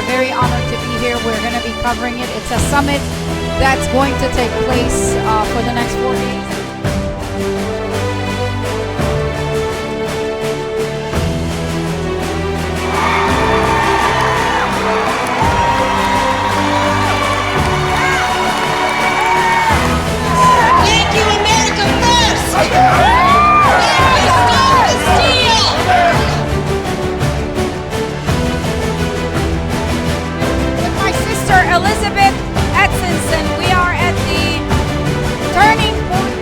very honored to be here. We're going to be covering it. It's a summit that's going to take place for the next 4 days. Thank you, America First! Thank you, Stop the Steal! With my sister Elizabeth Etchinson, we are at the turning point.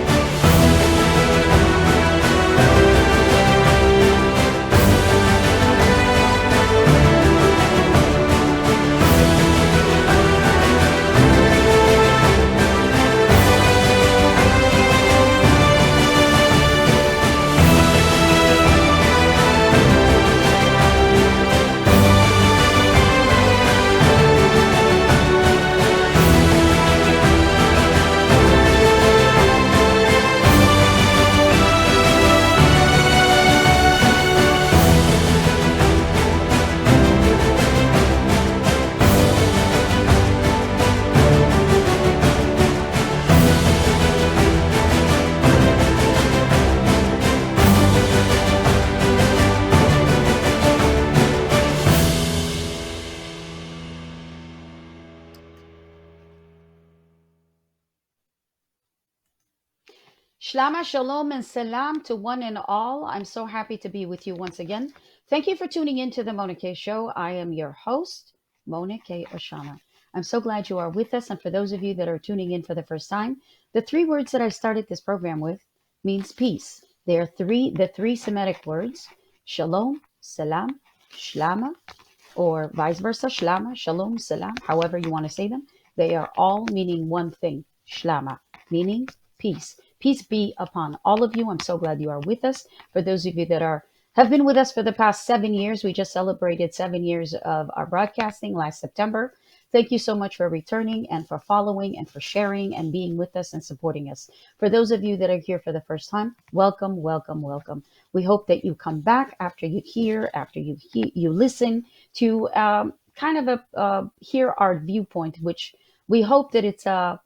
Shlama, shalom, and salam to one and all. I'm so happy to be with you once again. Thank you for tuning in to the Mona K Show. I am your host, Mona K. Oshana. I'm so glad you are with us. And for those of you that are tuning in for the first time, the three words that I started this program with means peace. They are the three Semitic words, shalom, salam, shlama, or vice versa, shlama, shalom, salam, however you want to say them. They are all meaning one thing, shlama, meaning peace. Peace be upon all of you. I'm so glad you are with us. For those of you that have been with us for the past 7 years, we just celebrated 7 years of our broadcasting last September. Thank you so much for returning and for following and for sharing and being with us and supporting us. For those of you that are here for the first time, welcome, welcome, welcome. We hope that you come back after you listen to hear our viewpoint, which we hope that it's a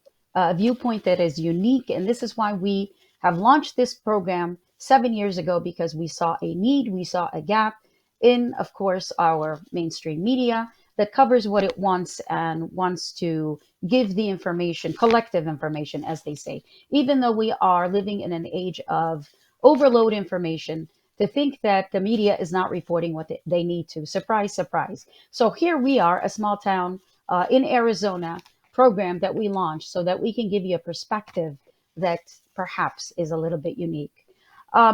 viewpoint that is unique. And this is why we have launched this program 7 years ago, because we saw a need, we saw a gap in, of course, our mainstream media that covers what it wants and wants to give the information, collective information, as they say. Even though we are living in an age of overload information, to think that the media is not reporting what they need to. Surprise, surprise. So here we are, a small town in Arizona, program that we launched so that we can give you a perspective that perhaps is a little bit unique.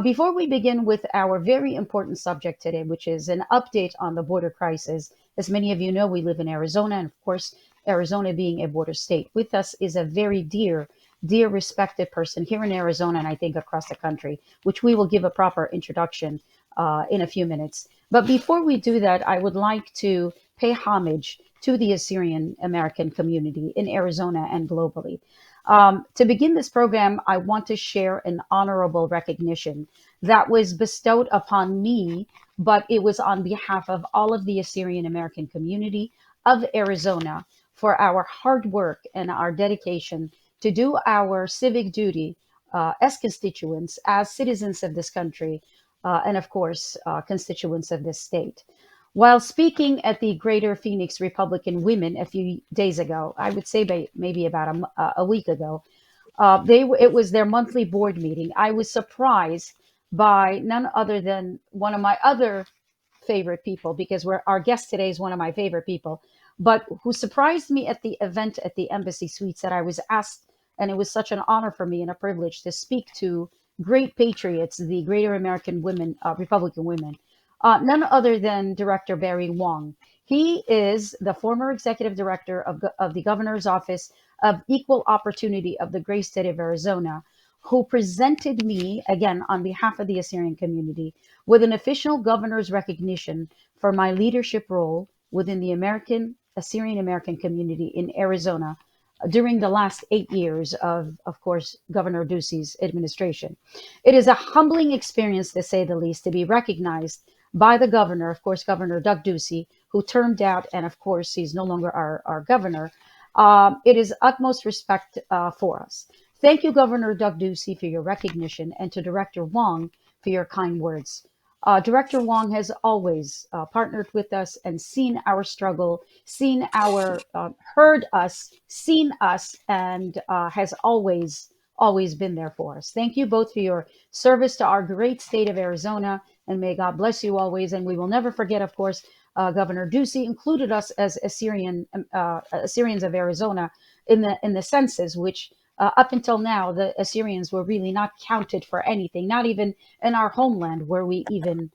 Before we begin with our very important subject today, which is an update on the border crisis, as many of you know, we live in Arizona, and of course, Arizona being a border state. With us is a very dear, respected person here in Arizona, and I think across the country, which we will give a proper introduction in a few minutes. But before we do that, I would like to pay homage to the Assyrian American community in Arizona and globally. To begin this program, I want to share an honorable recognition that was bestowed upon me, but it was on behalf of all of the Assyrian American community of Arizona for our hard work and our dedication to do our civic duty as constituents, as citizens of this country, and of course, constituents of this state. While speaking at the Greater Phoenix Republican Women a few days ago, I would say maybe about a week ago, it was their monthly board meeting. I was surprised by none other than one of my other favorite people, because our guest today is one of my favorite people, but who surprised me at the event at the Embassy Suites, that I was asked, and it was such an honor for me and a privilege to speak to great patriots, the Greater American Women, Republican Women. None other than Director Barry Wong. He is the former executive director of the governor's office of equal opportunity of the great state of Arizona, who presented me, again, on behalf of the Assyrian community, with an official governor's recognition for my leadership role within the Assyrian American community in Arizona during the last 8 years of course, Governor Ducey's administration. It is a humbling experience, to say the least, to be recognized by the governor, of course, Governor Doug Ducey, who termed out, and of course, he's no longer our governor. It is utmost respect for us. Thank you, Governor Doug Ducey, for your recognition, and to Director Wong for your kind words. Director Wong has always partnered with us and seen our struggle, seen our, heard us, seen us, and has always been there for us. Thank you both for your service to our great state of Arizona, and may God bless you always. And we will never forget, of course, Governor Ducey included us as Assyrians of Arizona in the census, which up until now, the Assyrians were really not counted for anything, not even in our homeland were we even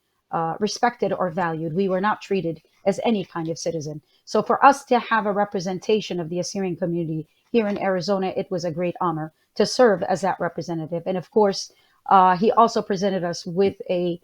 respected or valued. We were not treated as any kind of citizen. So for us to have a representation of the Assyrian community here in Arizona, it was a great honor to serve as that representative. And of course, he also presented us with a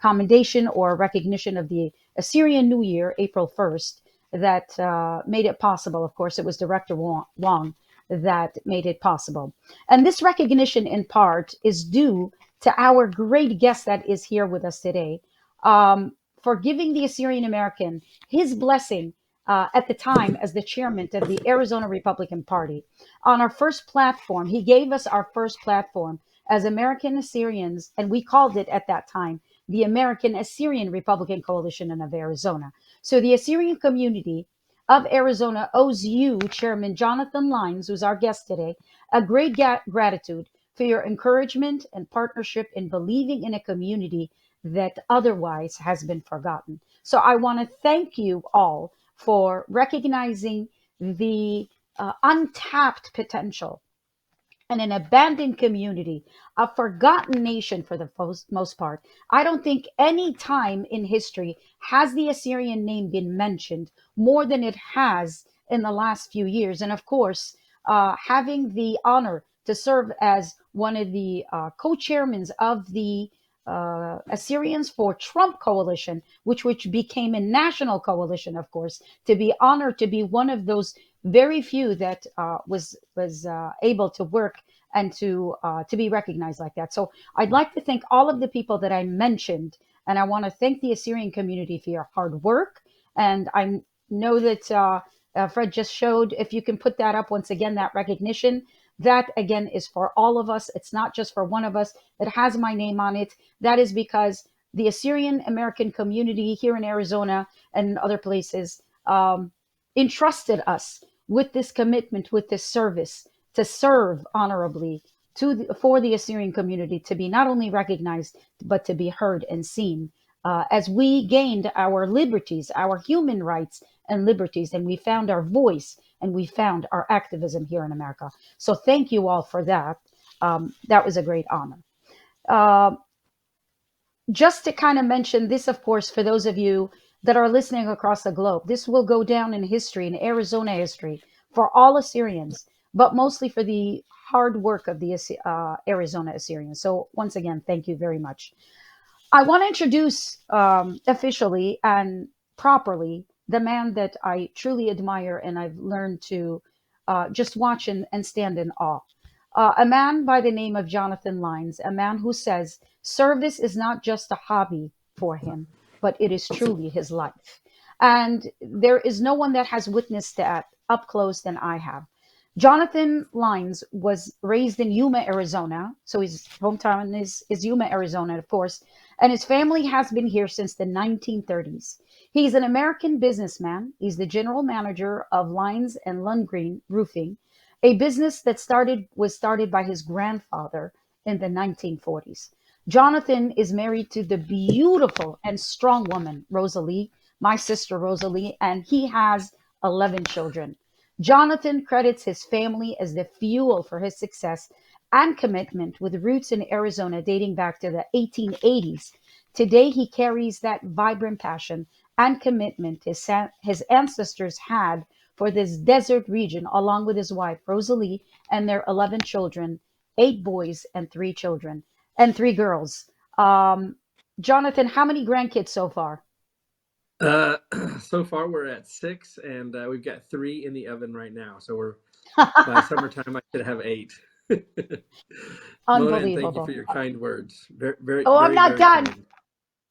commendation or recognition of the Assyrian New Year, April 1st, that made it possible. Of course, it was Director Wong that made it possible. And this recognition, in part, is due to our great guest that is here with us today, for giving the Assyrian American his blessing at the time as the chairman of the Arizona Republican Party. On our first platform, he gave us our first platform as American Assyrians, and we called it at that time the American Assyrian Republican Coalition of Arizona. So the Assyrian community of Arizona owes you, Chairman Jonathan Lyons, who's our guest today, a great gratitude for your encouragement and partnership in believing in a community that otherwise has been forgotten. So I want to thank you all for recognizing the untapped potential and an abandoned community, a forgotten nation for the most part. I don't think any time in history has the Assyrian name been mentioned more than it has in the last few years. And of course, having the honor to serve as one of the co-chairmen of the Assyrians for Trump coalition, which became a national coalition, of course, to be honored to be one of those very few that was able to work and to be recognized like that. So I'd like to thank all of the people that I mentioned, and I want to thank the Assyrian community for your hard work. And I know that Fred just showed, if you can put that up once again, that recognition. That again is for all of us. It's not just for one of us. It has my name on it. That is because the Assyrian American community here in Arizona and other places entrusted us with this commitment, with this service, to serve honorably for the Assyrian community, to be not only recognized, but to be heard and seen as we gained our liberties, our human rights and liberties, and we found our voice and we found our activism here in America. So thank you all for that. That was a great honor. Uh, just to kind of mention this, of course, for those of you that are listening across the globe, this will go down in history, in Arizona history, for all Assyrians, but mostly for the hard work of the Arizona Assyrians. So once again, thank you very much. I want to introduce officially and properly the man that I truly admire and I've learned to just watch and stand in awe. A man by the name of Jonathan Lyons, a man who says service is not just a hobby for him, but it is truly his life. And there is no one that has witnessed that up close than I have. Jonathan Lyons was raised in Yuma, Arizona. So his hometown is Yuma, Arizona, of course. And his family has been here since the 1930s. He's an American businessman. He's the general manager of Lyons and Lundgren Roofing, a business that was started by his grandfather in the 1940s. Jonathan is married to the beautiful and strong woman, Rosalie, my sister Rosalie, and he has 11 children. Jonathan credits his family as the fuel for his success and commitment with roots in Arizona dating back to the 1880s. Today, he carries that vibrant passion and commitment his ancestors had for this desert region, along with his wife, Rosalie, and their 11 children, 8 boys and 3 children, and 3 girls. Jonathan, how many grandkids so far? Uh, so far we're at 6, and we've got 3 in the oven right now. So we're by summertime I should have 8. Mona, and thank you for Unbelievable. your kind words. Very, very, Oh, I'm very, not very done. kind.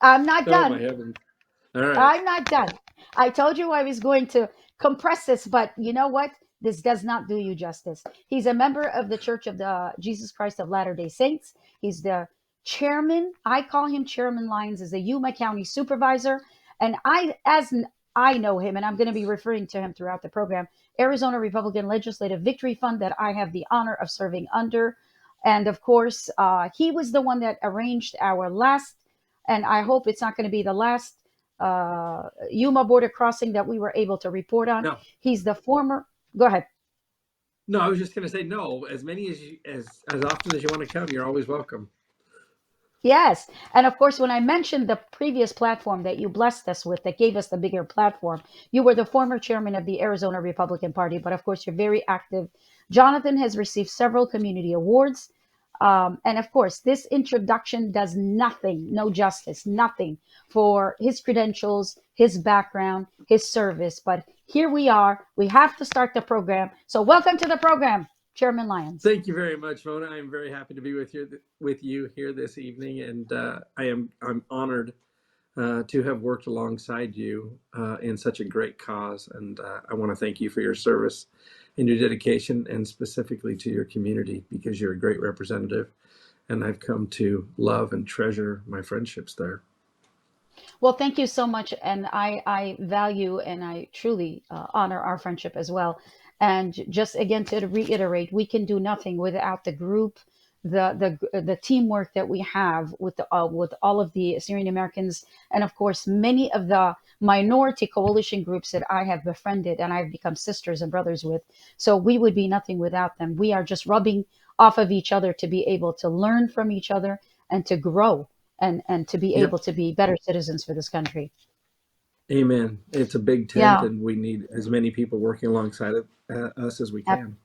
I'm not Oh my done. heavens! All right. I'm not done. I told you I was going to compress this, but you know what? This does not do you justice. He's a member of the Church of the Jesus Christ of Latter-day Saints. He's the chairman. I call him Chairman Lyons, is a Yuma County Supervisor. And I know him, and I'm going to be referring to him throughout the program, Arizona Republican Legislative Victory Fund that I have the honor of serving under. And of course, he was the one that arranged our last, and I hope it's not going to be the last Yuma border crossing that we were able to report on. No, He's the former. Go ahead. no. I was just going to say no. As many as as often as you want to come, you're always welcome. Yes. And of course, when I mentioned the previous platform that you blessed us with, that gave us the bigger platform, you were the former chairman of the Arizona Republican Party, but of course, you're very active. Jonathan has received several community awards. And of course, this introduction does nothing, no justice, nothing for his credentials, his background, his service. But here we are. We have to start the program. So, welcome to the program, Chairman Lyons. Thank you very much, Mona. I am very happy to be with you here this evening, and I'm honored to have worked alongside you in such a great cause. And I want to thank you for your service and your dedication, and specifically to your community, because you're a great representative. And I've come to love and treasure my friendships there. Well, thank you so much. And I value and I truly honor our friendship as well. And just again, to reiterate, we can do nothing without the group, the teamwork that we have with all of the Syrian Americans, and of course, many of the minority coalition groups that I have befriended and I've become sisters and brothers with. So we would be nothing without them. We are just rubbing off of each other to be able to learn from each other and to grow and to be Yep. able to be better citizens for this country. Amen. It's a big tent, Yeah, and we need as many people working alongside of, us as we ab- can.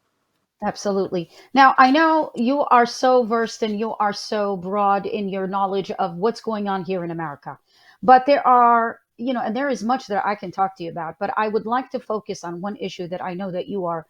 absolutely. Now, I know you are so versed and you are so broad in your knowledge of what's going on here in America, but there are, and there is much that I can talk to you about, but I would like to focus on one issue that I know that you are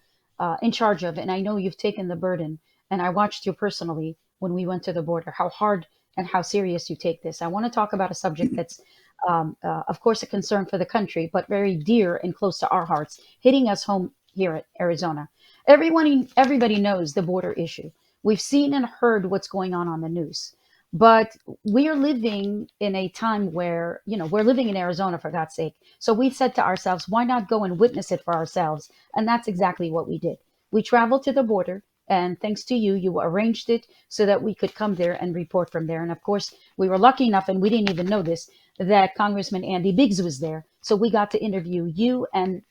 in charge of, and I know you've taken the burden, and I watched you personally when we went to the border, how hard and how serious you take this. I want to talk about a subject that's of course, a concern for the country, but very dear and close to our hearts, hitting us home here at Arizona. Everybody knows the border issue. We've seen and heard what's going on the news, but we are living in a time where we're living in Arizona, for God's sake. So we said to ourselves, why not go and witness it for ourselves? And that's exactly what we did. We traveled to the border. And thanks to you, you arranged it so that we could come there and report from there. And of course, we were lucky enough, and we didn't even know this, that Congressman Andy Biggs was there. So we got to interview you and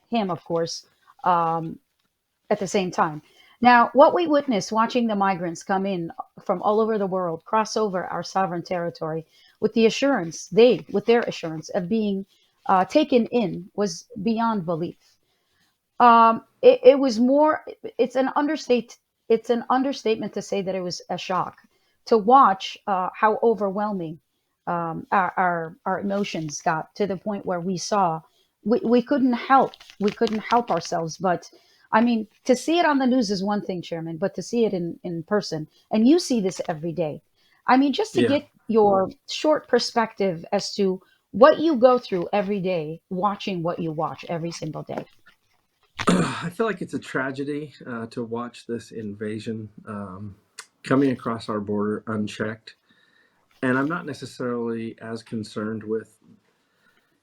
him, of course, um, at the same time. Now, what we witnessed watching the migrants come in from all over the world, cross over our sovereign territory, with the assurance, with their assurance of being taken in, was beyond belief. It was more. It's an understatement to say that it was a shock to watch how overwhelming our emotions got, to the point where we couldn't help ourselves. But I mean, to see it on the news is one thing, Chairman, but to see it in person, and you see this every day. I mean, just to Yeah. get your short perspective as to what you go through every day, watching what you watch every single day. I feel like it's a tragedy to watch this invasion coming across our border unchecked. And I'm not necessarily as concerned with,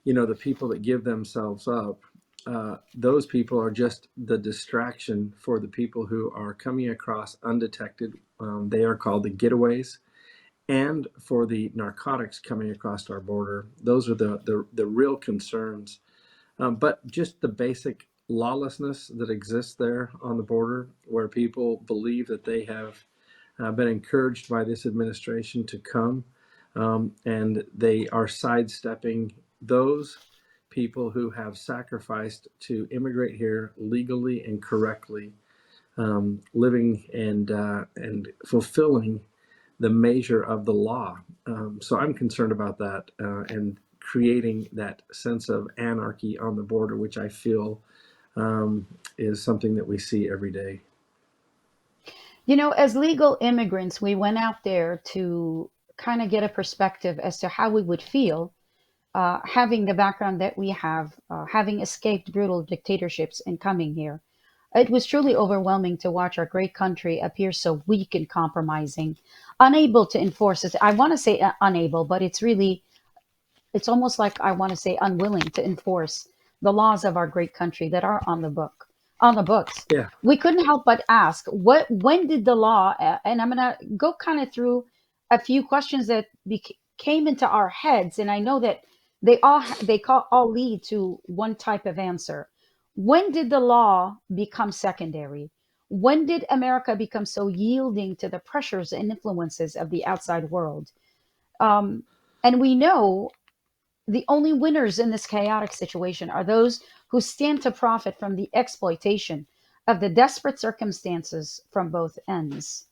the people that give themselves up. Those people are just the distraction for the people who are coming across undetected. They are called the getaways. And for the narcotics coming across our border, those are the real concerns. But just the basic lawlessness that exists there on the border, where people believe that they have been encouraged by this administration to come, and they are sidestepping those people who have sacrificed to immigrate here legally and correctly, living and fulfilling the measure of the law. So I'm concerned about that, and creating that sense of anarchy on the border, which I feel is something that we see every day. As legal immigrants, we went out there to kind of get a perspective as to how we would feel having the background that we have, having escaped brutal dictatorships and coming here. It was truly overwhelming to watch our great country appear so weak and compromising, unable to enforce it. I want to say unable, but it's almost like I want to say unwilling to enforce the laws of our great country that are on the books. Yeah. We couldn't help but ask, when did the law? And I'm gonna go kind of through a few questions that came into our heads, and I know that all lead to one type of answer. When did the law become secondary? When did America become so yielding to the pressures and influences of the outside world? Um, and we know the only winners in this chaotic situation are those who stand to profit from the exploitation of the desperate circumstances from both ends.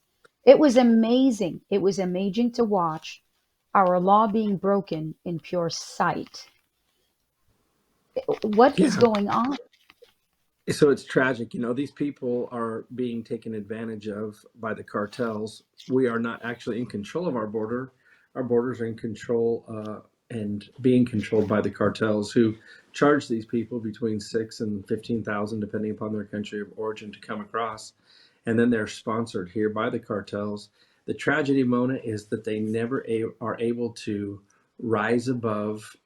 It was amazing. It was amazing to watch our law being broken in pure sight. What is Yeah. going on? So it's tragic. These people are being taken advantage of by the cartels. We are not actually in control of our border. Our borders are in control and being controlled by the cartels, who charge these people between 6 and 15,000, depending upon their country of origin, to come across, and then they're sponsored here by the cartels. The tragedy, Mona, is that they never are able to rise above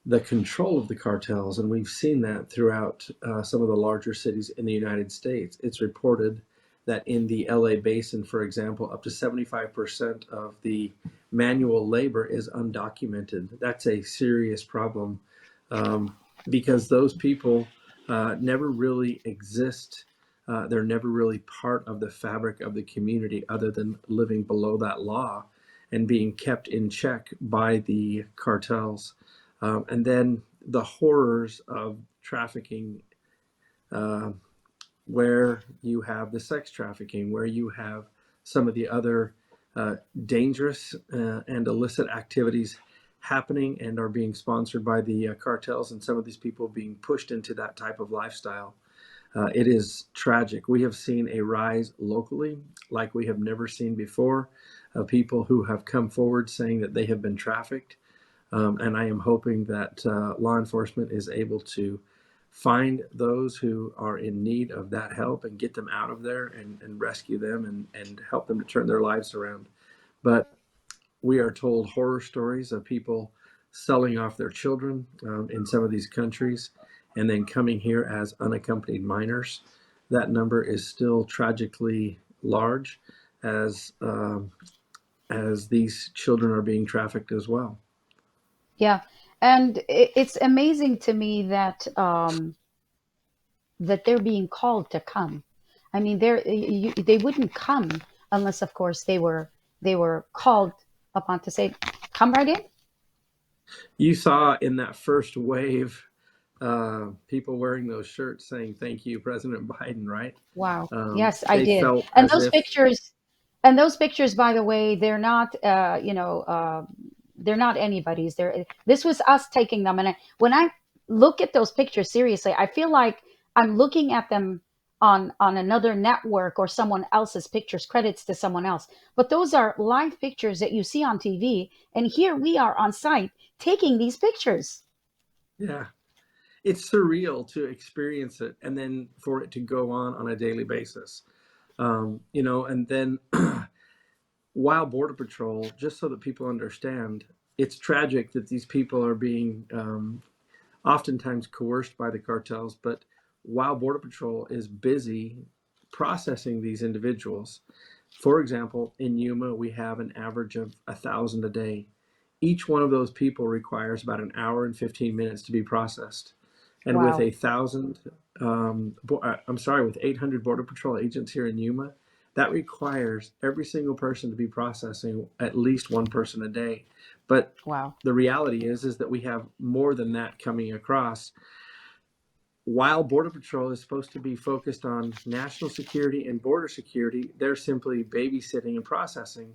the control of the cartels, and we've seen that throughout some of the larger cities in the United States. It's reported that in the LA basin, for example, up to 75% of the manual labor is undocumented. That's a serious problem, because those people never really exist. They're never really part of the fabric of the community, other than living below that law and being kept in check by the cartels. And then the horrors of trafficking, uh, where you have the sex trafficking, where you have some of the other uh, dangerous and illicit activities happening and are being sponsored by the cartels, and some of these people being pushed into that type of lifestyle. It is tragic. We have seen a rise locally like we have never seen before, of people who have come forward saying that they have been trafficked. And I am hoping that law enforcement is able to find those who are in need of that help and get them out of there, and rescue them, and help them to turn their lives around. But we are told horror stories of people selling off their children in some of these countries, and then coming here as unaccompanied minors. That number is still tragically large, as these children are being trafficked as well. Yeah, and it's amazing to me that they're being called to come. I mean, they wouldn't come unless, of course, they were called upon to say, "Come right in." You saw in that first wave people wearing those shirts saying "Thank you, President Biden," right? Wow. Yes, I They did. felt And as those if, pictures, and those pictures, by the way, they're not anybody's. This was us taking them. And when I look at those pictures seriously, I feel like I'm looking at them on another network or someone else's pictures, credits to someone else. But those are live pictures that you see on TV. And here we are on site taking these pictures. yeah, it's surreal to experience it, and then for it to go on a daily basis. And then while Border Patrol, just so that people understand, it's tragic that these people are being oftentimes coerced by the cartels. But while Border Patrol is busy processing these individuals, for example, in Yuma, we have an average of 1,000 a day. Each one of those people requires about an hour and 15 minutes to be processed. And with Wow. 1,000, I'm sorry, with 800 Border Patrol agents here in Yuma, that requires every single person to be processing at least one person a day. But Wow. the reality is that we have more than that coming across. While Border Patrol is supposed to be focused on national security and border security, they're simply babysitting and processing.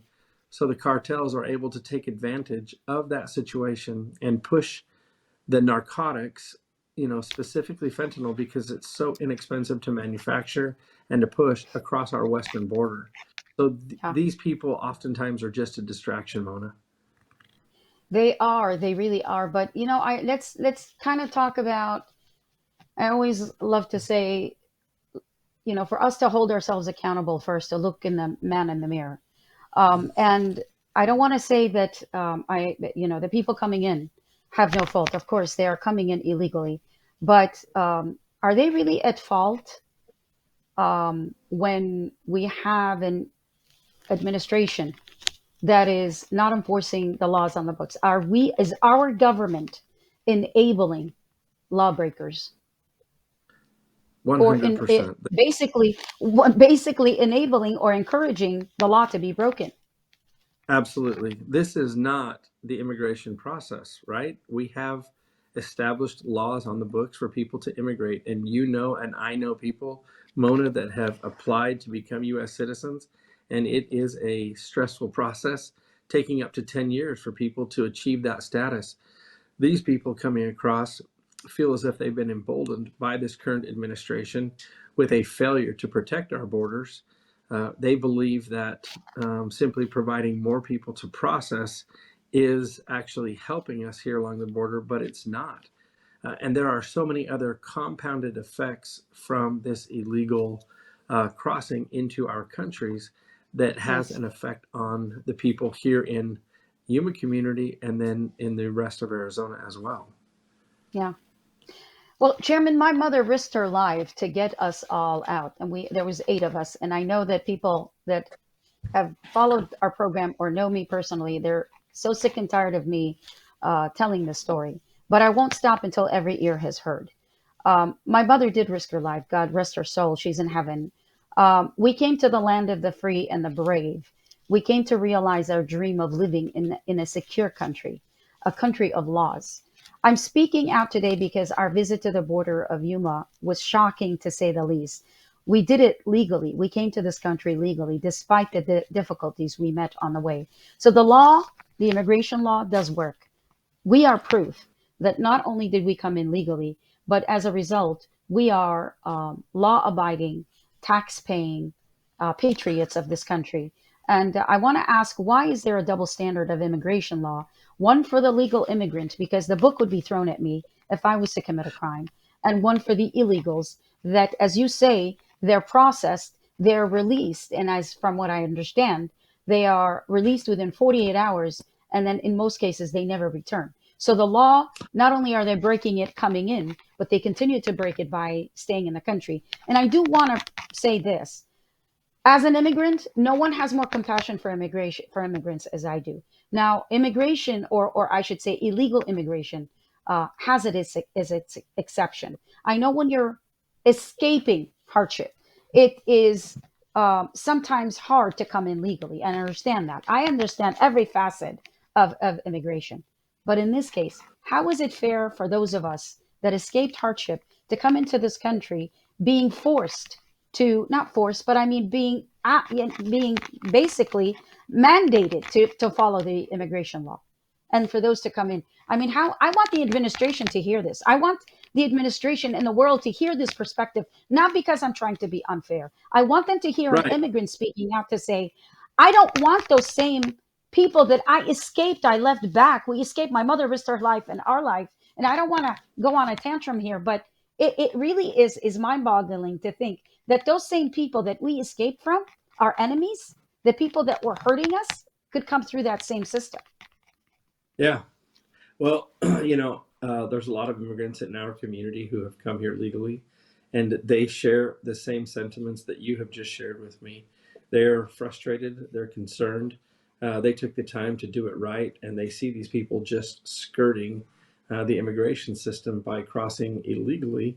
So the cartels are able to take advantage of that situation and push the narcotics, specifically fentanyl, because it's so inexpensive to manufacture and to push across our western border. So Yeah, these people oftentimes are just a distraction, Mona. they are. They really are. But I let's kind of talk about. I always love to say, for us to hold ourselves accountable first, to look in the man in the mirror. And I don't want to say that the people coming in have no fault. Of course, they are coming in illegally, but are they really at fault when we have an administration that is not enforcing the laws on the books? Is our government enabling lawbreakers, or in it 100%. basically enabling or encouraging the law to be broken? Absolutely. This is not the immigration process, right? We have established laws on the books for people to immigrate. And you know, and I know people, Mona, that have applied to become US citizens. And it is a stressful process, taking up to 10 years for people to achieve that status. These people coming across feel as if they've been emboldened by this current administration with a failure to protect our borders. They believe that simply providing more people to process is actually helping us here along the border, but it's not. And there are so many other compounded effects from this illegal crossing into our countries that has Yes. an effect on the people here in Yuma community and then in the rest of Arizona as well. Yeah. Well, Chairman, my mother risked her life to get us all out, and there was 8 of us. And I know that people that have followed our program or know me personally, they're so sick and tired of me telling this story. But I won't stop until every ear has heard. My mother did risk her life. God rest her soul. She's in heaven. We came to the land of the free and the brave. We came to realize our dream of living in a secure country, a country of laws. I'm speaking out today because our visit to the border of Yuma was shocking, to say the least. We did it legally. We came to this country legally, despite the difficulties we met on the way. So the law, the immigration law, does work. We are proof that not only did we come in legally, but as a result, we are law abiding, tax paying patriots of this country. And I want to ask, why is there a double standard of immigration law? One for the legal immigrant, because the book would be thrown at me if I was to commit a crime, and one for the illegals that, as you say, they're processed, they're released. And as from what I understand, they are released within 48 hours. And then in most cases, they never return. So the law, not only are they breaking it coming in, but they continue to break it by staying in the country. And I do want to say this. As an immigrant, no one has more compassion for immigrants as I do. Now, immigration, or I should say illegal immigration, has it as its exception. I know when you're escaping hardship, it is sometimes hard to come in legally, and I understand that. I understand every facet of immigration. But in this case, how is it fair for those of us that escaped hardship to come into this country being forced to, not forced, but I mean being basically mandated to follow the immigration law, and for those to come in? I mean, how I want the administration to hear this. I want the administration and the world to hear this perspective, not because I'm trying to be unfair. I want them to hear an Right. immigrant speaking out to say, I don't want those same people that I escaped, I left back. We escaped. My mother risked her life and our life. And I don't want to go on a tantrum here, but it really is mind-boggling to think that those same people that we escaped from, our enemies, the people that were hurting us, could come through that same system. Yeah. Well, there's a lot of immigrants in our community who have come here legally, and they share the same sentiments that you have just shared with me. They're frustrated, they're concerned. They took the time to do it right, and they see these people just skirting the immigration system by crossing illegally,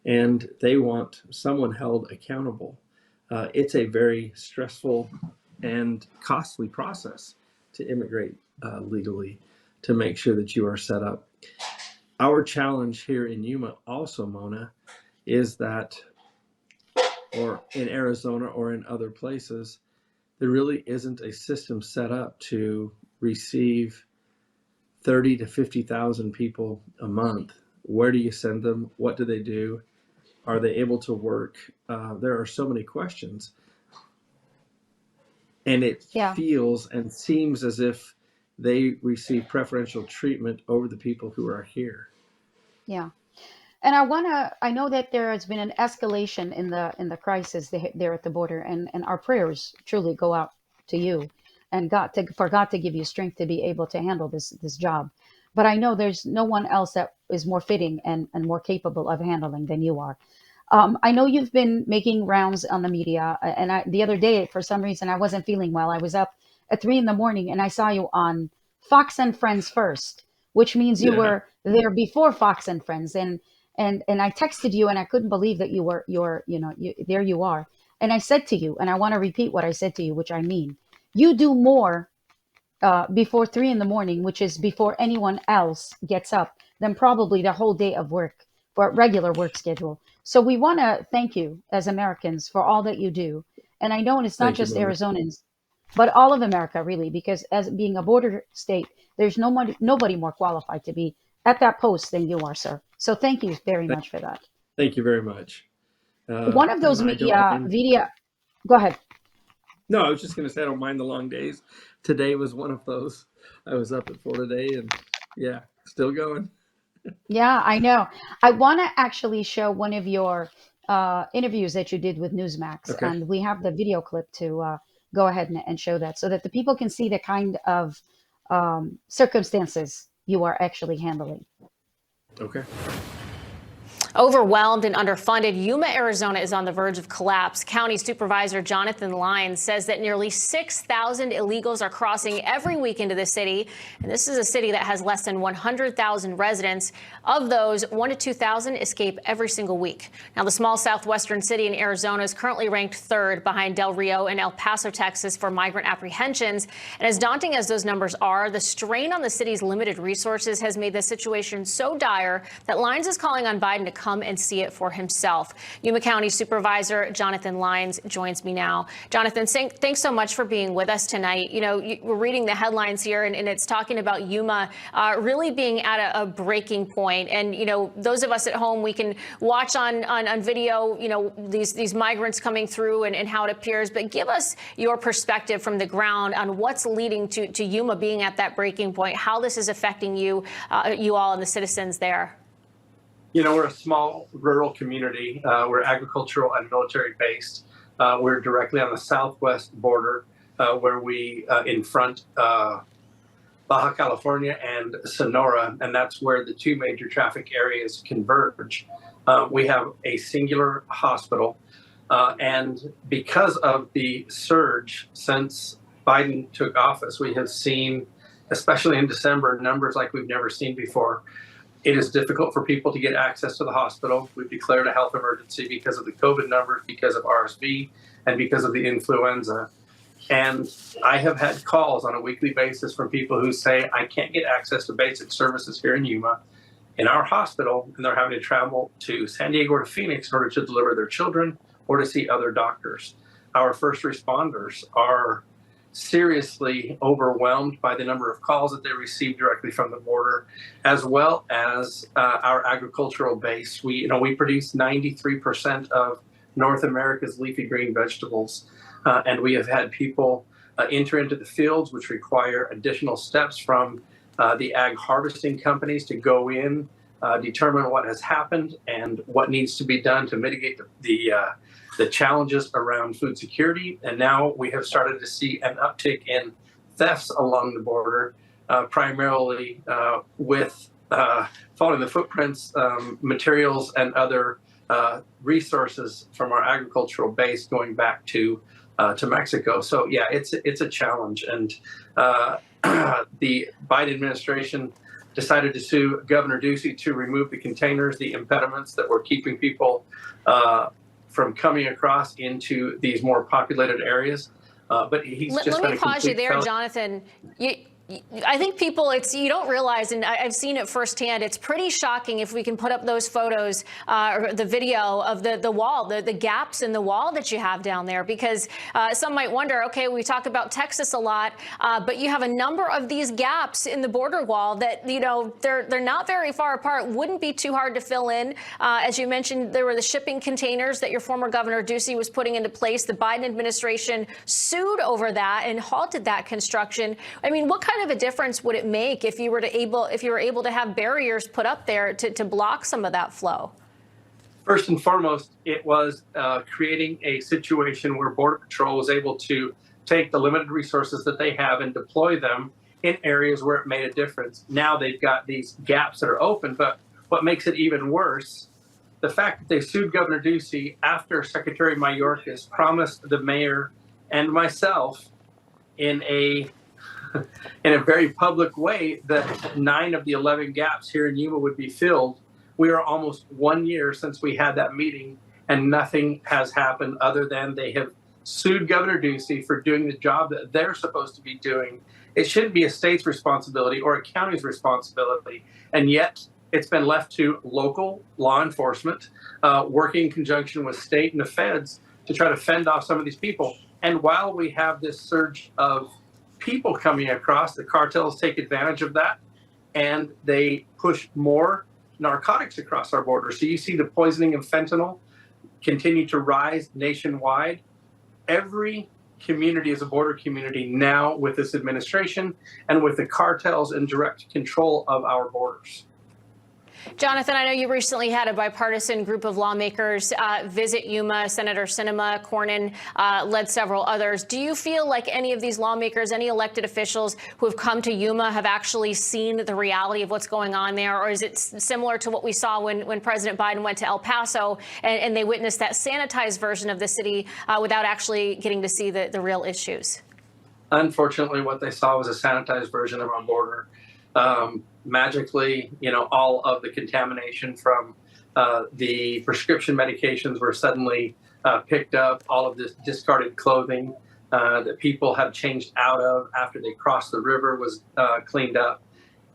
and they want someone held accountable. It's a very stressful and costly process to immigrate legally, to make sure that you are set up. Our challenge here in Yuma also, Mona, is that, or in Arizona or in other places, there really isn't a system set up to receive 30 to 50,000 people a month. Where do you send them? What do they do? Are they able to work? There are so many questions. and it Yeah. feels and seems as if they receive preferential treatment over the people who are here. Yeah. And I know that there has been an escalation in the crisis there at the border, and our prayers truly go out to you, and for God to give you strength to be able to handle this job. But I know there's no one else that is more fitting and more capable of handling than you are. I know you've been making rounds on the media, and the other day, for some reason, I wasn't feeling well. I was up at 3 in the morning, and I saw you on Fox and Friends first, which means you Yeah. were there before Fox and Friends, and I texted you, and I couldn't believe that there you are. And I said to you, and I want to repeat what I said to you, which I mean, you do more before 3 in the morning, which is before anyone else gets up, than probably the whole day of work for a regular work schedule. So we want to thank you as Americans for all that you do. And I know it's not Thank you, just Mona. Arizonans, but all of America, really, because as being a border state, there's nobody more qualified to be at that post than you are, sir. So thank you very Thank, much for that. thank you very much. One of those And I don't media, mind. media, go ahead. No, I was just going to say I don't mind the long days. Today was one of those. I was up at 4 today, and yeah, still going. Yeah, I know. I want to actually show one of your interviews that you did with Newsmax, Okay. and we have the video clip to go ahead and show that so that the people can see the kind of circumstances you are actually handling. Okay. Overwhelmed and underfunded, Yuma, Arizona is on the verge of collapse. County Supervisor Jonathan Lyons says that nearly 6,000 illegals are crossing every week into the city. And this is a city that has less than 100,000 residents. Of those, 1,000 to 2,000 escape every single week. Now, the small southwestern city in Arizona is currently ranked third behind Del Rio and El Paso, Texas, for migrant apprehensions. And as daunting as those numbers are, the strain on the city's limited resources has made the situation so dire that Lyons is calling on Biden to come and see it for himself. Yuma County Supervisor Jonathan Lyons joins me now. Jonathan, thanks so much for being with us tonight. You know, we're reading the headlines here, and it's talking about Yuma really being at a breaking point. And, you know, those of us at home, we can watch on video, you know, these migrants coming through and how it appears. But give us your perspective from the ground on what's leading to Yuma being at that breaking point, how this is affecting you all and the citizens there. You know, we're a small rural community. We're agricultural and military based. We're directly on the southwest border where we confront Baja California and Sonora, and that's where the two major traffic areas converge. We have a singular hospital, and because of the surge since Biden took office, we have seen, especially in December, numbers like we've never seen before. It is difficult for people to get access to the hospital. We've declared a health emergency because of the COVID numbers, because of RSV, and because of the influenza. And I have had calls on a weekly basis from people who say, I can't get access to basic services here in Yuma, in our hospital, and they're having to travel to San Diego or to Phoenix in order to deliver their children or to see other doctors. Our first responders are seriously overwhelmed by the number of calls that they receive directly from the border, as well as our agricultural base. We produce 93% of North America's leafy green vegetables, and we have had people enter into the fields, which require additional steps from the ag harvesting companies to go in, determine what has happened and what needs to be done to mitigate the challenges around food security. And now we have started to see an uptick in thefts along the border, primarily with following the footprints, materials, and other resources from our agricultural base going back to Mexico. So yeah, it's a challenge, and the Biden administration decided to sue Governor Ducey to remove the containers, the impediments that were keeping people from coming across into these more populated areas. But he's just Let me pause you there, Jonathan. I think people, you don't realize, and I've seen it firsthand, it's pretty shocking if we can put up those photos, or the video of the wall, the gaps in the wall that you have down there, because some might wonder, okay, we talk about Texas a lot, but you have a number of these gaps in the border wall that, they're not very far apart, wouldn't be too hard to fill in. As you mentioned, there were the shipping containers that your former Governor Ducey was putting into place. The Biden administration sued over that and halted that construction. I mean, what kind of a difference would it make if you were able to have barriers put up there to block some of that flow? First and foremost, it was creating a situation where Border Patrol was able to take the limited resources that they have and deploy them in areas where it made a difference. Now they've got these gaps that are open, but what makes it even worse, the fact that they sued Governor Ducey after Secretary Mayorkas promised the mayor and myself in a very public way that 9 of the 11 gaps here in Yuma would be filled. We are almost 1 year since we had that meeting, and nothing has happened other than they have sued Governor Ducey for doing the job that they're supposed to be doing. It shouldn't be a state's responsibility or a county's responsibility, and yet it's been left to local law enforcement, working in conjunction with state and the feds to try to fend off some of these people. And while we have this surge of people coming across, the cartels take advantage of that, and they push more narcotics across our border. So you see the poisoning of fentanyl continue to rise nationwide. Every community is a border community now with this administration and with the cartels in direct control of our borders. Jonathan, I know you recently had a bipartisan group of lawmakers visit Yuma. Senator Sinema, Cornyn led several others. Do you feel like any of these lawmakers, any elected officials who have come to Yuma have actually seen the reality of what's going on there? Or is it similar to what we saw when President Biden went to El Paso and they witnessed that sanitized version of the city without actually getting to see the real issues? Unfortunately, what they saw was a sanitized version of our border. Magically, all of the contamination from the prescription medications were suddenly picked up. All of this discarded clothing that people have changed out of after they crossed the river was cleaned up.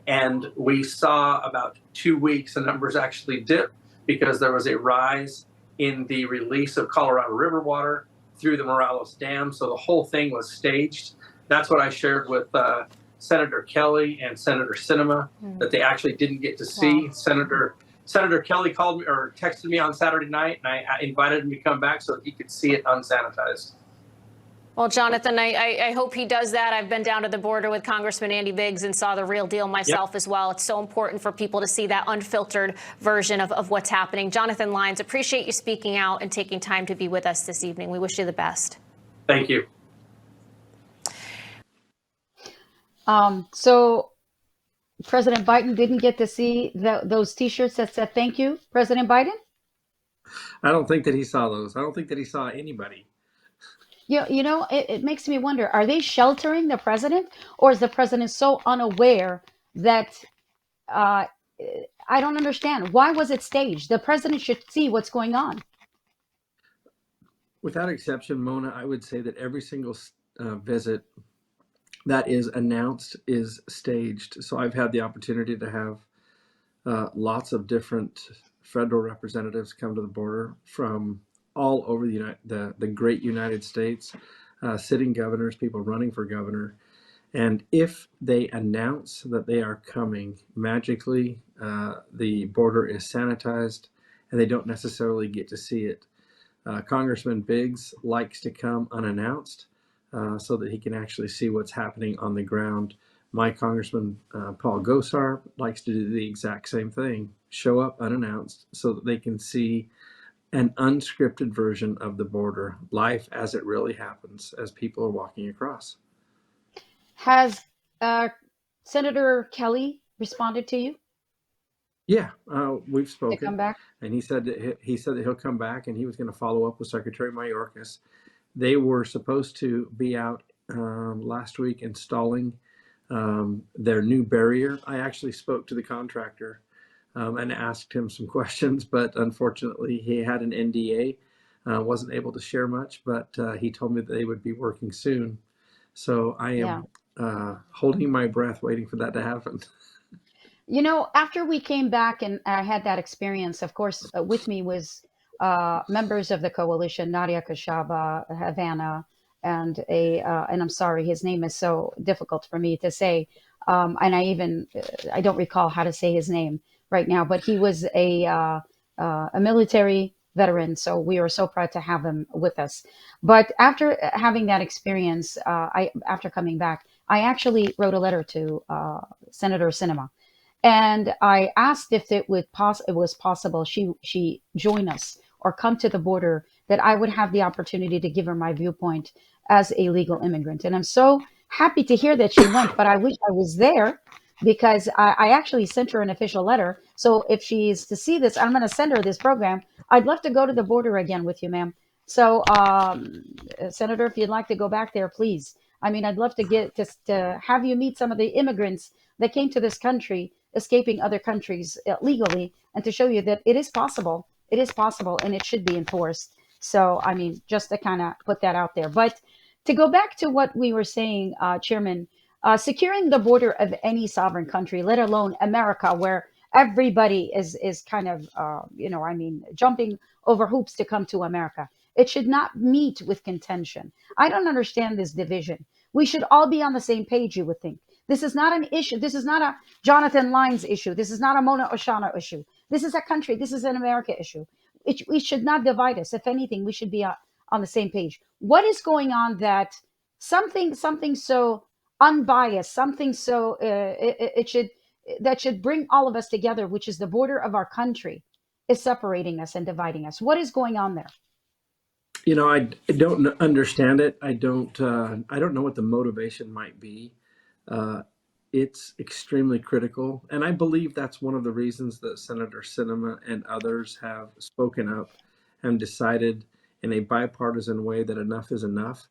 And we saw about 2 weeks, the numbers actually dip because there was a rise in the release of Colorado River water through the Morelos Dam. So the whole thing was staged. That's what I shared with Senator Kelly and Senator Sinema, that they actually didn't get to see. Wow. Senator Kelly called me or texted me on Saturday night, and I invited him to come back so that he could see it unsanitized. Well, Jonathan, I hope he does that. I've been down to the border with Congressman Andy Biggs and saw the real deal myself as well. It's so important for people to see that unfiltered version of what's happening. Jonathan Lyons, appreciate you speaking out and taking time to be with us this evening. We wish you the best. Thank you. So President Biden didn't get to see those T-shirts that said thank you, President Biden? I don't think that he saw those. I don't think that he saw anybody. It makes me wonder, are they sheltering the president, or is the president so unaware that I don't understand? Why was it staged? The president should see what's going on. Without exception, Mona, I would say that every single visit that is announced is staged. So I've had the opportunity to have lots of different federal representatives come to the border from all over the great United States, sitting governors, people running for governor. And if they announce that they are coming, magically the border is sanitized and they don't necessarily get to see it. Congressman Biggs likes to come unannounced, so that he can actually see what's happening on the ground. My Congressman Paul Gosar likes to do the exact same thing, show up unannounced so that they can see an unscripted version of the border, life as it really happens as people are walking across. Has Senator Kelly responded to you? Yeah, we've spoken. To come back? And he said that he'll come back, and he was going to follow up with Secretary Mayorkas. They were supposed to be out last week installing their new barrier. I actually spoke to the contractor and asked him some questions, but unfortunately he had an NDA, wasn't able to share much, but he told me that they would be working soon. So I am holding my breath, waiting for that to happen. You know, after we came back and I had that experience, of course, with me was members of the coalition, Nadia Kashaba, Havana, and I'm sorry, his name is so difficult for me to say, and I don't recall how to say his name right now, but he was a military veteran, so we are so proud to have him with us. But after having that experience, after coming back, I actually wrote a letter to Senator Sinema, and I asked if it was possible she join us or come to the border, that I would have the opportunity to give her my viewpoint as a legal immigrant. And I'm so happy to hear that she went, but I wish I was there, because I actually sent her an official letter. So if she's to see this, I'm going to send her this program. I'd love to go to the border again with you, ma'am. So, Senator, if you'd like to go back there, please. I mean, I'd love to get to have you meet some of the immigrants that came to this country, escaping other countries legally, and to show you that it is possible. It is possible, and it should be enforced. So, I mean, just to kind of put that out there. But to go back to what we were saying, Chairman, securing the border of any sovereign country, let alone America, where everybody is kind of, I mean, jumping over hoops to come to America. It should not meet with contention. I don't understand this division. We should all be on the same page, you would think. This is not an issue. This is not a Jonathan Lyons issue. This is not a Mona Oshana issue. This is a country. This is an America issue. We should not divide us. If anything, we should be on the same page. What is going on that something so unbiased, something so it should that should bring all of us together, which is the border of our country, is separating us and dividing us? What is going on there? I don't understand it. I don't. I don't know what the motivation might be. Uh, it's extremely critical, and I believe that's one of the reasons that Senator Sinema and others have spoken up and decided in a bipartisan way that enough is enough.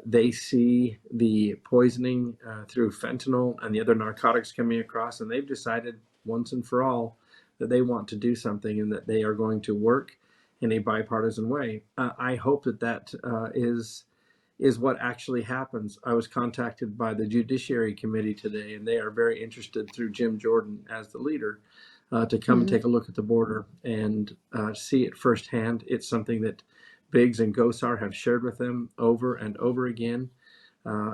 They see the poisoning through fentanyl and the other narcotics coming across, and they've decided once and for all that they want to do something and that they are going to work in a bipartisan way. I hope that is what actually happens. I was contacted by the Judiciary Committee today, and they are very interested through Jim Jordan as the leader to come and Mm-hmm. take a look at the border and see it firsthand. It's something that Biggs and Gosar have shared with them over and over again.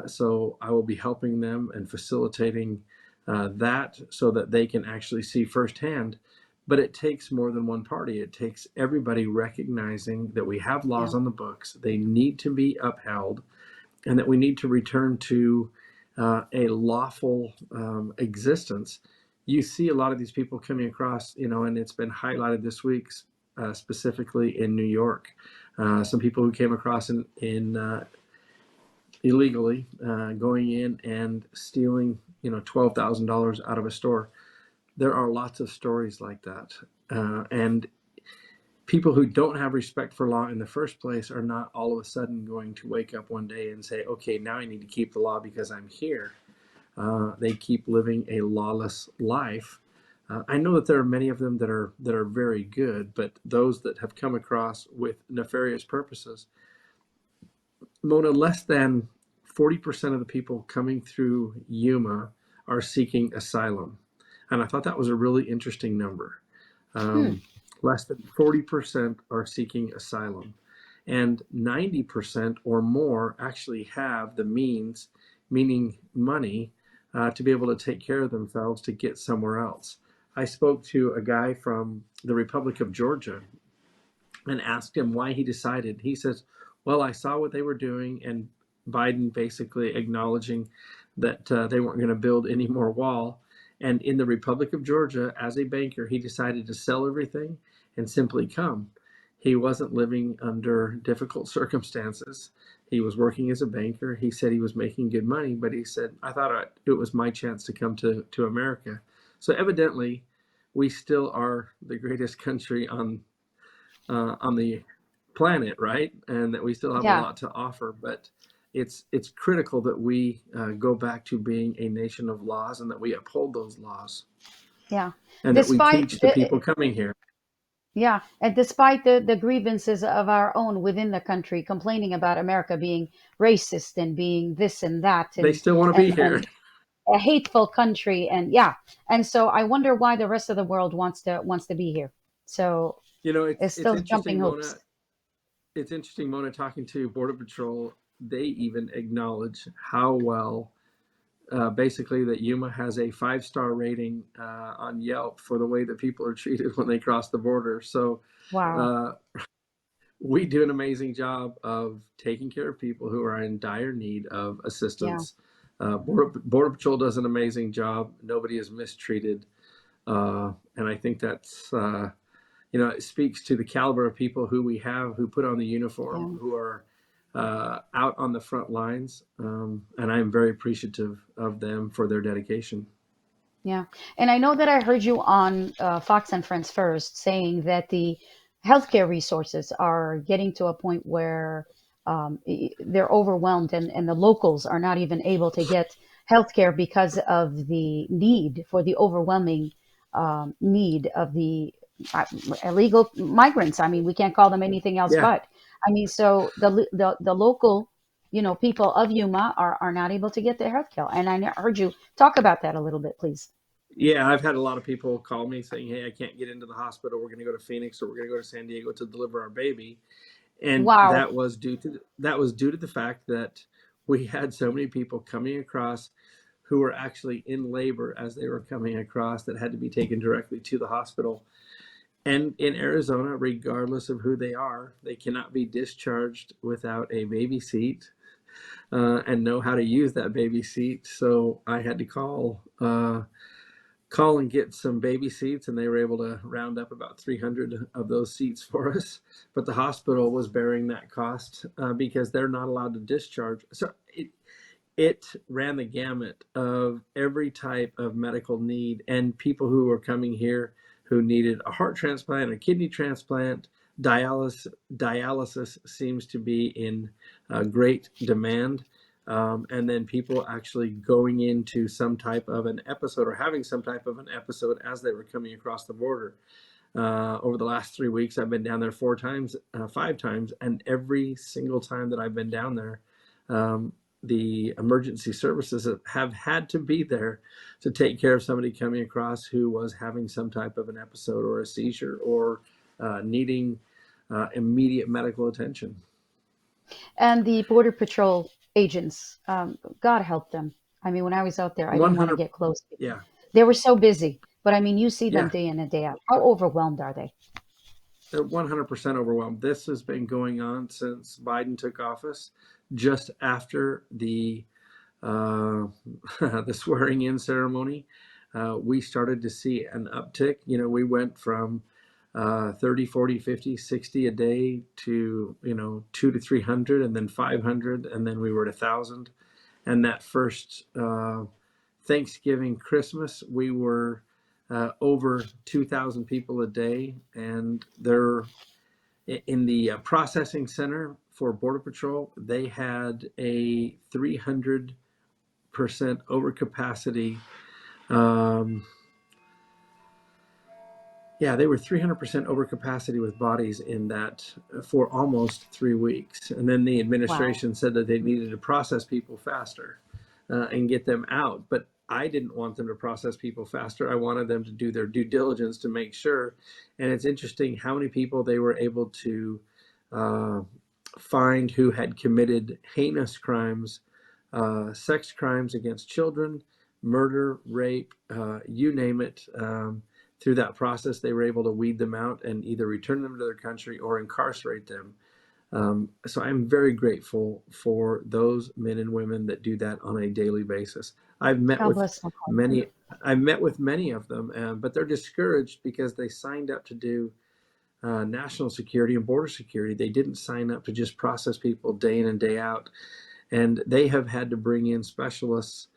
So I will be helping them and facilitating that so that they can actually see firsthand. But it takes more than one party. It takes everybody recognizing that we have Yeah. laws on the books. They need to be upheld, and that we need to return to a lawful existence. You see a lot of these people coming across, and it's been highlighted this week, specifically in New York. Some people who came across in illegally, going in and stealing, $12,000 out of a store. There are lots of stories like that. And people who don't have respect for law in the first place are not all of a sudden going to wake up one day and say, okay, now I need to keep the law because I'm here. They keep living a lawless life. I know that there are many of them that are very good, but those that have come across with nefarious purposes, Mona, less than 40% of the people coming through Yuma are seeking asylum. And I thought that was a really interesting number. Hmm. Less than 40% are seeking asylum, and 90% or more actually have the means, meaning money, to be able to take care of themselves to get somewhere else. I spoke to a guy from the Republic of Georgia and asked him why he decided. He says, well, I saw what they were doing, and Biden basically acknowledging that they weren't going to build any more wall. And in the Republic of Georgia, as a banker, he decided to sell everything and simply come. He wasn't living under difficult circumstances. He was working as a banker. He said he was making good money, but he said, I thought it was my chance to come to America. So evidently, we still are the greatest country on the planet, right? And that we still have a Yeah. lot to offer. But it's critical that we go back to being a nation of laws, and that we uphold those laws, Yeah. and that we Despite teach the people coming here. Yeah, and despite the grievances of our own within the country, complaining about America being racist and being this and that, They still want to be here. and a hateful country, and yeah, and so I wonder why the rest of the world wants to be here. So You know, it's it's still jumping interesting, hoops. Mona. It's interesting, Mona, talking to Border Patrol. They even acknowledge how well, basically, that Yuma has a 5-star rating on Yelp for the way that people are treated when they cross the border. So Wow. uh, we do an amazing job of taking care of people who are in dire need of Yeah. assistance. Border Patrol does an amazing job. Nobody is mistreated. And I think that's, it speaks to the caliber of people who we have who put on the uniform, Yeah. who are out on the front lines. And I'm very appreciative of them for their dedication. Yeah, and I know that I heard you on Fox and Friends First saying that the healthcare resources are getting to a point where they're overwhelmed, and the locals are not even able to get healthcare because of the need for the overwhelming need of the uh, illegal migrants. I mean, we can't call them anything else Yeah. but. I mean, so the local, people of Yuma are not able to get their healthcare, and I heard you talk about that a little bit, please. Yeah, I've had a lot of people call me saying, "Hey, I can't get into the hospital. We're going to go to Phoenix or we're going to go to San Diego to deliver our baby." And Wow. that was due to the fact that we had so many people coming across who were actually in labor as they were coming across that had to be taken directly to the hospital. And in Arizona, regardless of who they are, they cannot be discharged without a baby seat and know how to use that baby seat. So I had to call and get some baby seats, and they were able to round up about 300 of those seats for us. But the hospital was bearing that cost because they're not allowed to discharge. So it ran the gamut of every type of medical need, and people who were coming here who needed a heart transplant, a kidney transplant. Dialysis seems to be in great demand. And then people actually going into some type of an episode or having some type of an episode as they were coming across the border. Over the last 3 weeks, I've been down there 4 times, 5 times, and every single time that I've been down there, um, the emergency services have had to be there to take care of somebody coming across who was having some type of an episode or a seizure or needing immediate medical attention. And the Border Patrol agents, God help them. I mean, when I was out there, I didn't want to 100. get close. Yeah. They were so busy. But I mean, you see them Yeah. day in and day out. How overwhelmed are they? They're 100% overwhelmed. This has been going on since Biden took office, just after uh, the swearing in ceremony. We started to see an uptick. We went from 30, 40, 50, 60 a day to, 200 to 300 and then 500. And then we were at 1,000. And that first Thanksgiving, Christmas, we were over 2,000 people a day. And they're in the processing center for Border Patrol. They had a 300% overcapacity. Um, yeah, they were 300% overcapacity with bodies in that for almost 3 weeks. And then the Wow. administration said that they needed to process people faster and get them out. But I didn't want them to process people faster. I wanted them to do their due diligence to make sure. And it's interesting how many people they were able to uh, find who had committed heinous crimes, sex crimes against children, murder, rape, you name it. Through that process, they were able to weed them out and either return them to their country or incarcerate them. So I'm very grateful for those men and women that do that on a daily basis. I've met God with bless them. many. I've met with many of them, but they're discouraged because they signed up to do national security and border security. They didn't sign up to just process people day in and day out, and they have had to bring in specialists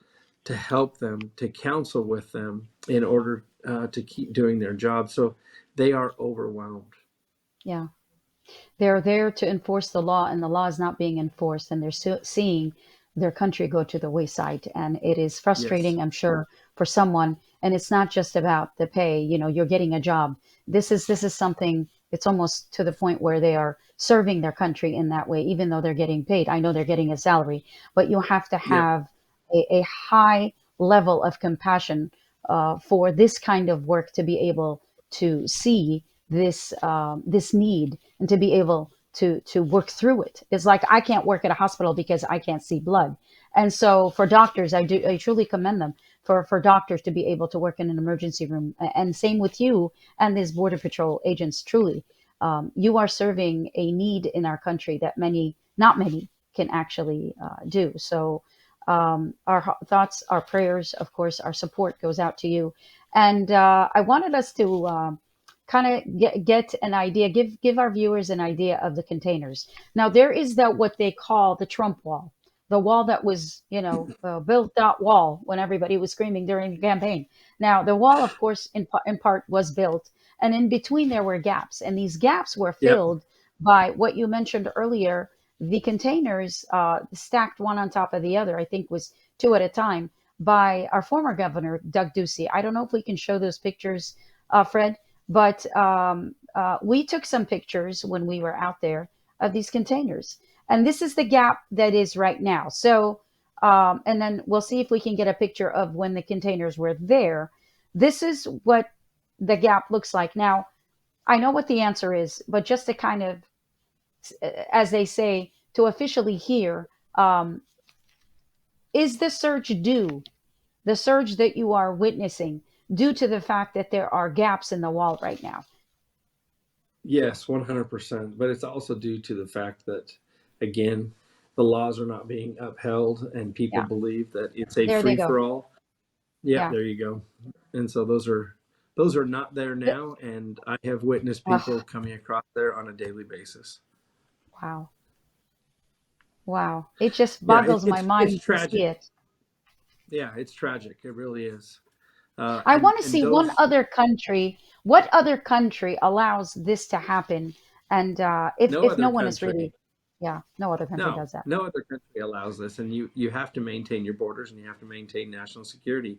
to help them, to counsel with them in order to keep doing their job. So they are overwhelmed. Yeah. They're there to enforce the law, and the law is not being enforced, and they're seeing their country go to the wayside. And it is Yes. frustrating, I'm sure, for someone, and it's not just about the pay. You're getting a job. This is something. It's almost to the point where they are serving their country in that way, even though they're getting paid. I know they're getting a salary, but you have to Yep. have a high level of compassion for this kind of work to be able to see this need and to be able to work through it. It's like I can't work at a hospital because I can't see blood. And so for doctors, I truly commend them for doctors to be able to work in an emergency room. And same with you and these Border Patrol agents. Truly, you are serving a need in our country that not many, can actually do. So our thoughts, our prayers, of course, our support goes out to you. And I wanted us to kind of get an idea, give our viewers an idea of the containers. Now, there is what they call the Trump wall, the wall that was, built that wall when everybody was screaming during the campaign. Now, the wall, of course, in part was built, and in between there were gaps, and these gaps were Yep. filled by what you mentioned earlier, the containers stacked one on top of the other. I think was two at a time by our former governor, Doug Ducey. I don't know if we can show those pictures, Fred, but we took some pictures when we were out there of these containers. And this is the gap that is right now. So, and then we'll see if we can get a picture of when the containers were there. This is what the gap looks like. Now, I know what the answer is, but just to kind of, as they say, to officially hear, is the surge due, the surge that you are witnessing, due to the fact that there are gaps in the wall right now? Yes, 100%. But it's also due to the fact that, again, the laws are not being upheld, and people Yeah, believe that it's a there they free go. for all. Yeah, Yeah. there you go. And so those are not there Th- now, and I have witnessed Oh, people coming across there on a daily basis. wow. Wow. It just Yeah, boggles my it's mind to see tragic. it. Yeah, it's tragic. It really is. I And want to and see one those other country. What other country allows this to happen? And no if no other one is country, really, yeah, no other country no, does that. no other country allows this, and you have to maintain your borders and you have to maintain national security.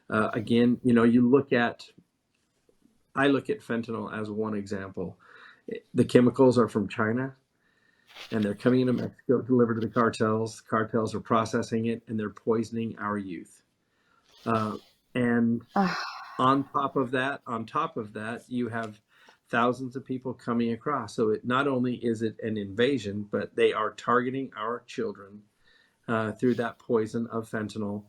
Again, you look at I look at fentanyl as one example. The chemicals are from China and they're coming into Mexico delivered to the cartels. Cartels are processing it and they're poisoning our youth. Uh, and Ah, on top of that, you have thousands of people coming across. So not only is it an invasion, but they are targeting our children through that poison of fentanyl,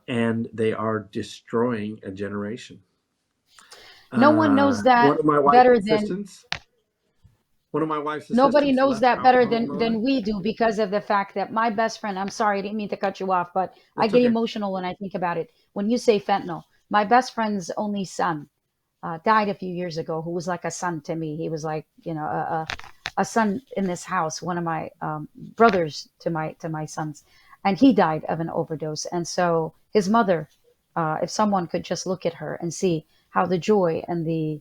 and they are destroying a generation. no one knows that One of my wife's better than assistants, one of my wife's Nobody assistants knows left that our better home, Mona. than we do, because of the fact that my best friend, I'm sorry, I didn't mean to cut you off, but I It's get okay. emotional when I think about it. When you say fentanyl, my best friend's only son died a few years ago, who was like a son to me. He was like, a son in this house, one of my brothers to my sons, and he died of an overdose. And so his mother, if someone could just look at her and see how the joy and the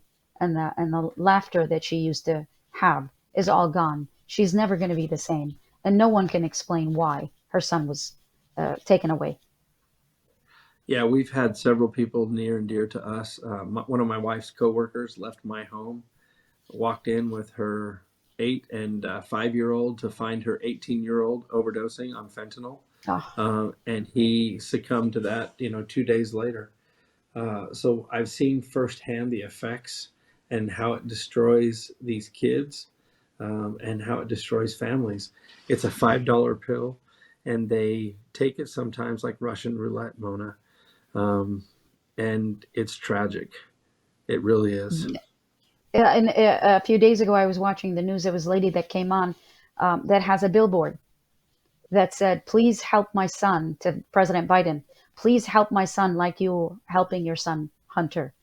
laughter that she used to have is all gone. She's never going to be the same, and no one can explain why her son was taken away. Yeah, we've had several people near and dear to us. One of my wife's coworkers left my home, walked in with her 8 and 5-year-old to find her 18-year-old overdosing on fentanyl, Oh, and he succumbed to that, 2 days later. So I've seen firsthand the effects and how it destroys these kids, and how it destroys families. It's a $5 pill, and they take it sometimes like Russian roulette, Mona. Um, and it's tragic. It really is. and a few days ago, I was watching the news. There was a lady that came on that has a billboard that said, "Please help my son," to President Biden. "Please help my son like you helping your son, Hunter."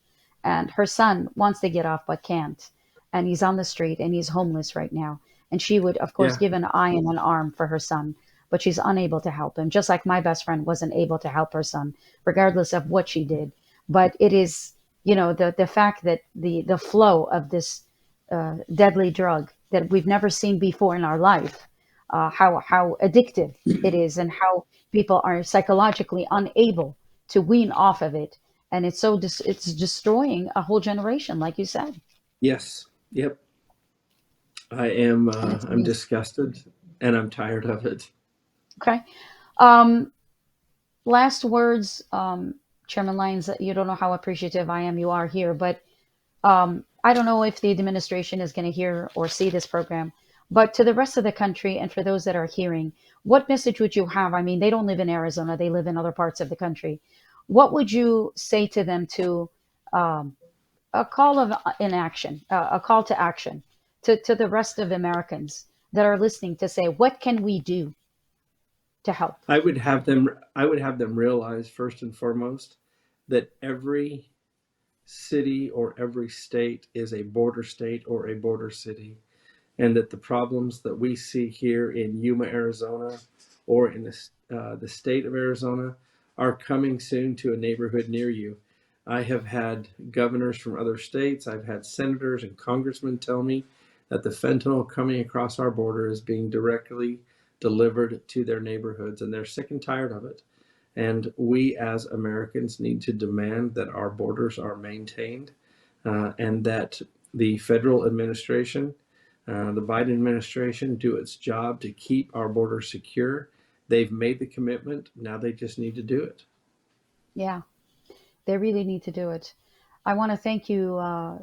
And her son wants to get off but can't. And he's on the street and he's homeless right now. And she would, of course, Yeah. give an eye and an arm for her son, but she's unable to help him, just like my best friend wasn't able to help her son, regardless of what she did. But it is, the fact that the flow of this deadly drug that we've never seen before in our life, how addictive it is, and how people are psychologically unable to wean off of it. And it's destroying a whole generation, like you said. Yes. Yep. I am. And it's I'm amazing. disgusted, and I'm tired of it. Okay. Um, Last words, Chairman Lyons. You don't know how appreciative I am you are here, but I don't know if the administration is going to hear or see this program, but to the rest of the country and for those that are hearing, what message would you have? I mean, they don't live in Arizona, they live in other parts of the country. What would you say to them to um, a call of in action, a call to action to the rest of Americans that are listening to say, what can we do to help? I would have them. I would have them realize first and foremost that every city or every state is a border state or a border city, and that the problems that we see here in Yuma, Arizona, or in the state of Arizona are coming soon to a neighborhood near you. I have had governors from other states, I've had senators and congressmen tell me that the fentanyl coming across our border is being directly delivered to their neighborhoods, and they're sick and tired of it. And we as Americans need to demand that our borders are maintained, and that the federal administration, the Biden administration, do its job to keep our borders secure. They've made the commitment. Now they just need to do it. Yeah, they really need to do it. I want to thank you,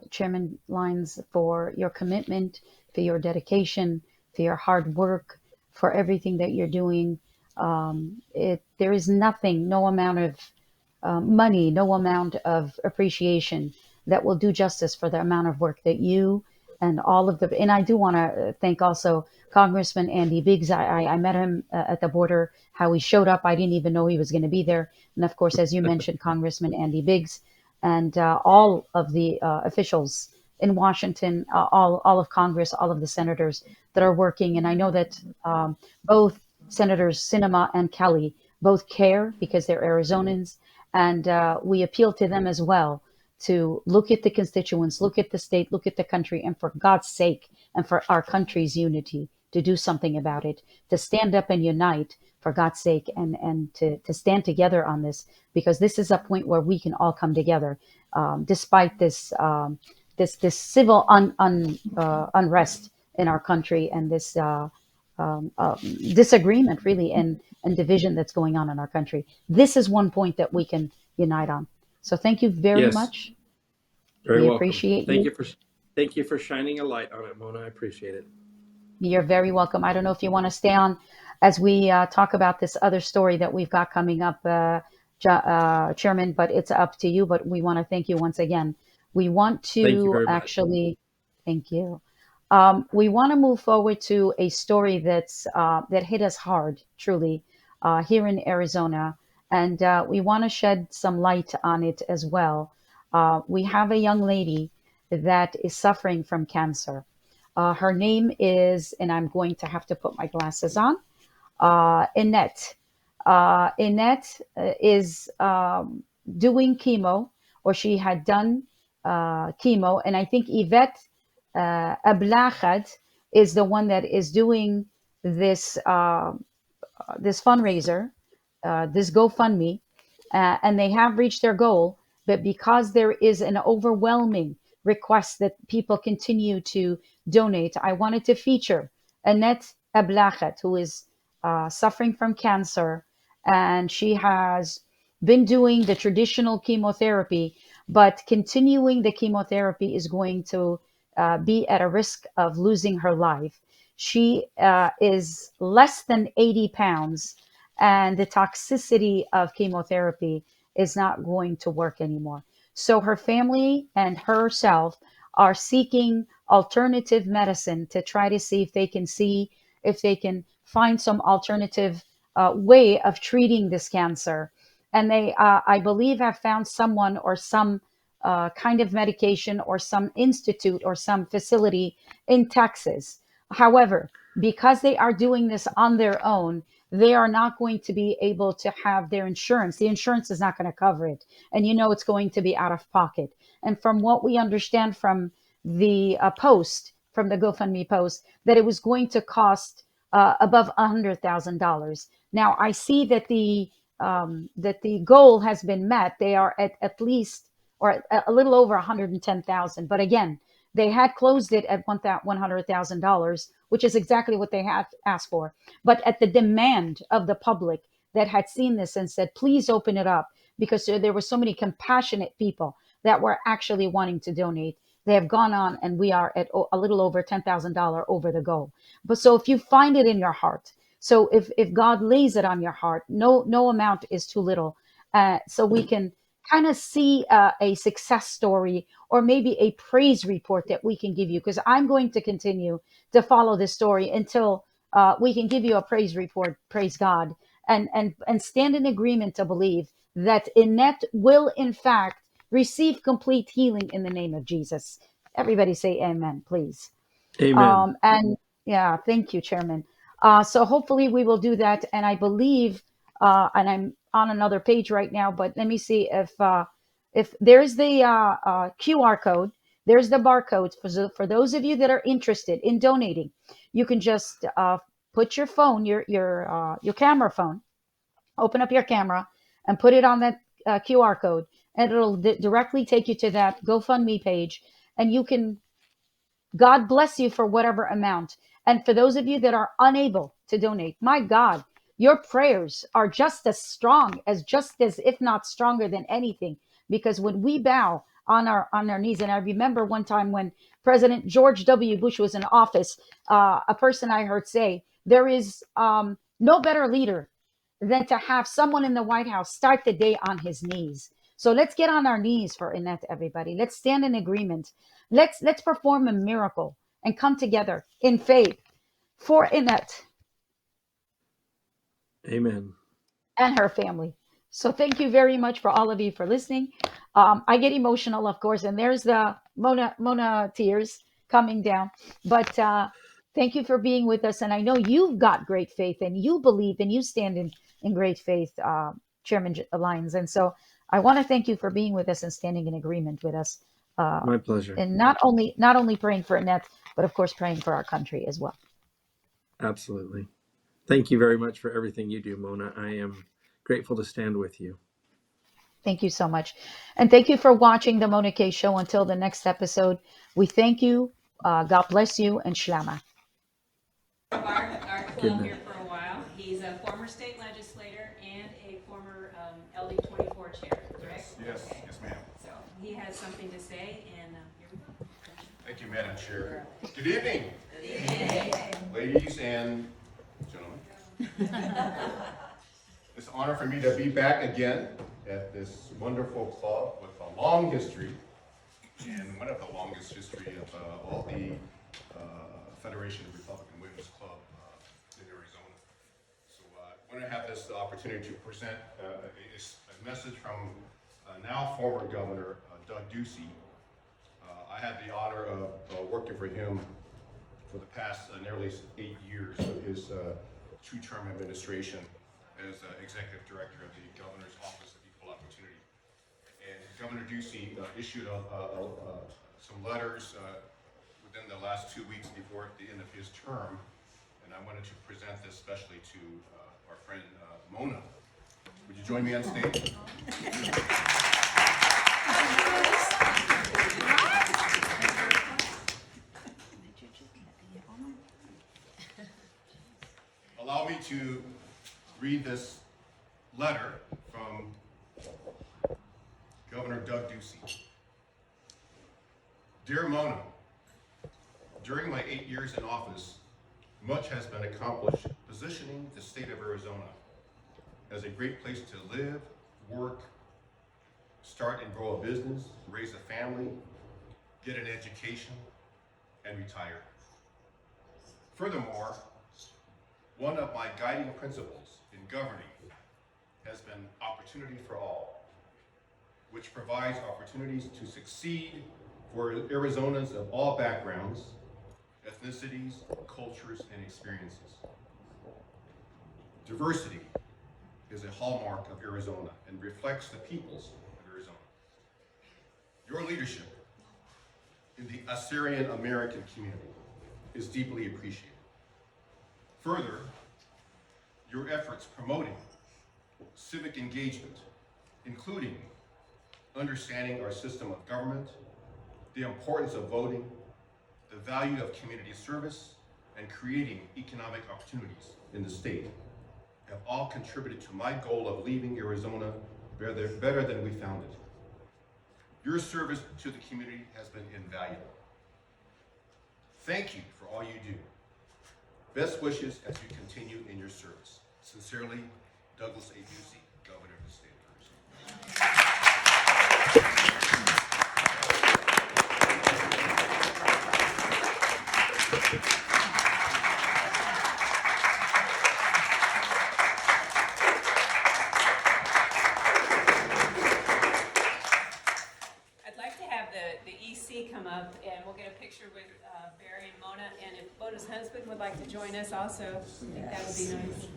Chairman Lyons, for your commitment, for your dedication, for your hard work, for everything that you're doing. There is nothing, no amount of money, no amount of appreciation that will do justice for the amount of work that you and all of the. And I do want to thank also Congressman Andy Biggs. I met him at the border. How he showed up, I didn't even know he was going to be there. And of course, as you mentioned, Congressman Andy Biggs and all of the officials in Washington, all of Congress, all of the senators that are working. And I know that both Senators Sinema and Kelly both care because they're Arizonans, and we appeal to them as well to look at the constituents, look at the state, look at the country, and for God's sake, and for our country's unity, to do something about it, to stand up and unite for God's sake, and to stand together on this, because this is a point where we can all come together, despite this civil unrest in our country, and this disagreement, really, and division that's going on in our country. This is one point that we can unite on. So thank you very Yes, much. very We welcome. appreciate you. Thank you for shining a light on it, Mona. I appreciate it. You're very welcome. I don't know if you want to stay on as we talk about this other story that we've got coming up, Chairman, but it's up to you. But we want to thank you once again. We want Thank you to very much. actually, thank you. We want to move forward to a story that hit us hard, truly, here in Arizona, and we want to shed some light on it as well. We have a young lady that is suffering from cancer. Her name is, and I'm going to have to put my glasses on, Annette. Annette is doing chemo, or she had done chemo, and I think Yvette Ablachad is the one that is doing this this fundraiser, this GoFundMe, and they have reached their goal. But because there is an overwhelming request that people continue to donate, I wanted to feature Annette Ablachet, who is suffering from cancer, and she has been doing the traditional chemotherapy, but continuing the chemotherapy is going to be at a risk of losing her life. She is less than 80 pounds, and the toxicity of chemotherapy is not going to work anymore. So her family and herself are seeking alternative medicine to try to see if they can find some alternative way of treating this cancer. And they, I believe, have found someone or some kind of medication or some institute or some facility in Texas. However, because they are doing this on their own, they are not going to be able to have their insurance. The insurance is not going to cover it. And you know it's going to be out of pocket. And from what we understand from the post, from the GoFundMe post, that it was going to cost above $100,000. Now, I see that the that the goal has been met. They are at least or a little over 110,000. But again, they had closed it at $100,000, which is exactly what they had asked for. But at the demand of the public that had seen this and said, please open it up, because there were so many compassionate people that were actually wanting to donate. They have gone on, and we are at a little over $10,000 over the goal. But so if you find it in your heart, so if God lays it on your heart, no amount is too little. So we can kind of see a success story or maybe a praise report that we can give you, because I'm going to continue to follow this story until we can give you a praise report. Praise God, and stand in agreement to believe that Annette will in fact receive complete healing in the name of Jesus. Everybody say amen, please. Amen. And yeah, thank you, Chairman. So hopefully we will do that. And I believe, and I'm on another page right now, but let me see if there's the QR code, there's the barcode for those of you that are interested in donating. You can just put your phone, your camera phone, open up your camera and put it on that QR code, and it'll directly take you to that GoFundMe page, and you can, God bless you for whatever amount. And for those of you that are unable to donate, my God, your prayers are just as if not stronger than anything. Because when we bow on our knees, and I remember one time when President George W. Bush was in office, a person I heard say, there is no better leader than to have someone in the White House start the day on his knees. So let's get on our knees for Annette, everybody. Let's stand in agreement. Let's perform a miracle and come together in faith for Annette Amen. and her family. So thank you very much for all of you for listening. I get emotional, of course, and there's the Mona tears coming down. But thank you for being with us. And I know you've got great faith, and you believe, and you stand in great faith, Chairman Lyons. And so I want to thank you for being with us and standing in agreement with us. My pleasure. And not only praying for Annette, but of course praying for our country as well. Absolutely. Thank you very much for everything you do, Mona. I am grateful to stand with you. Thank you so much. And thank you for watching the Mona K Show. Until the next episode, we thank you. God bless you, and shlama. Our club here for a while. He's a former state legislator and a former LD24 chair, correct? Yes, Okay. yes, ma'am. So he has something to say, and here we go. Thank you, Madam Chair. Good evening. Ladies and gentlemen. It's an honor for me to be back again at this wonderful club with a long history, and one of the longest history of all the Federation of Republican Women's Club in Arizona. So I want to have this opportunity to present a message from now former Governor Doug Ducey. I had the honor of working for him for the past nearly 8 years of his two-term administration as Executive Director of the Governor's Office of Equal Opportunity. And Governor Ducey issued some letters within the last 2 weeks before the end of his term, and I wanted to present this especially to our friend Mona. Would you join me on stage? Allow me to read this letter from Governor Doug Ducey. Dear Mona, during my 8 years in office, much has been accomplished positioning the state of Arizona as a great place to live, work, start and grow a business, raise a family, get an education, and retire. Furthermore, one of my guiding principles in governing has been opportunity for all, which provides opportunities to succeed for Arizonans of all backgrounds, ethnicities, cultures, and experiences. Diversity is a hallmark of Arizona and reflects the peoples of Arizona. Your leadership in the Assyrian American community is deeply appreciated. Further, your efforts promoting civic engagement, including understanding our system of government, the importance of voting, the value of community service, and creating economic opportunities in the state, have all contributed to my goal of leaving Arizona better than we found it. Your service to the community has been invaluable. Thank you for all you do. Best wishes as you continue in your service. Sincerely, Douglas A. Busey, Governor of the State of Arizona. I'd like to have the EC come up and we'll get a picture with Barry and Mona. And if Mona's husband would like to join us also, I think that would be nice.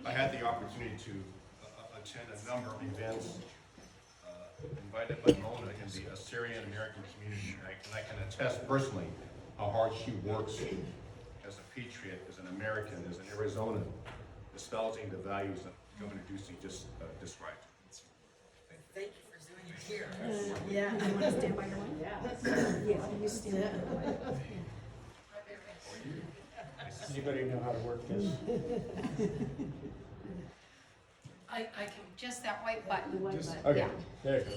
I had the opportunity to attend a number of events invited by Mona in the Assyrian American community, and I can attest personally how hard she works as a patriot, as an American, as an Arizonan, espousing the values that Governor Ducey just described. Thank you for doing it here. Yeah. You want to stand by your one? Yeah. Yeah, you stand by your one. Anybody know how to work this? I can, just that white button. Okay, Yeah. there you go.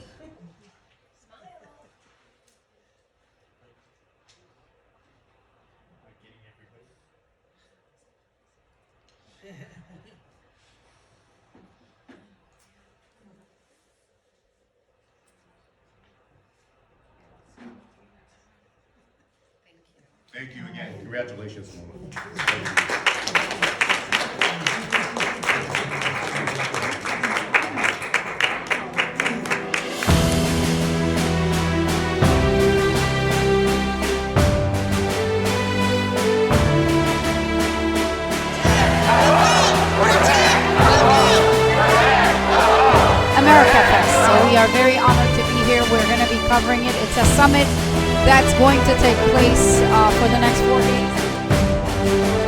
Thank you again. Congratulations, Mona. America Fest. So we are very honored to be here. We're going to be covering it. It's a summit that's going to take place for the next 4 days.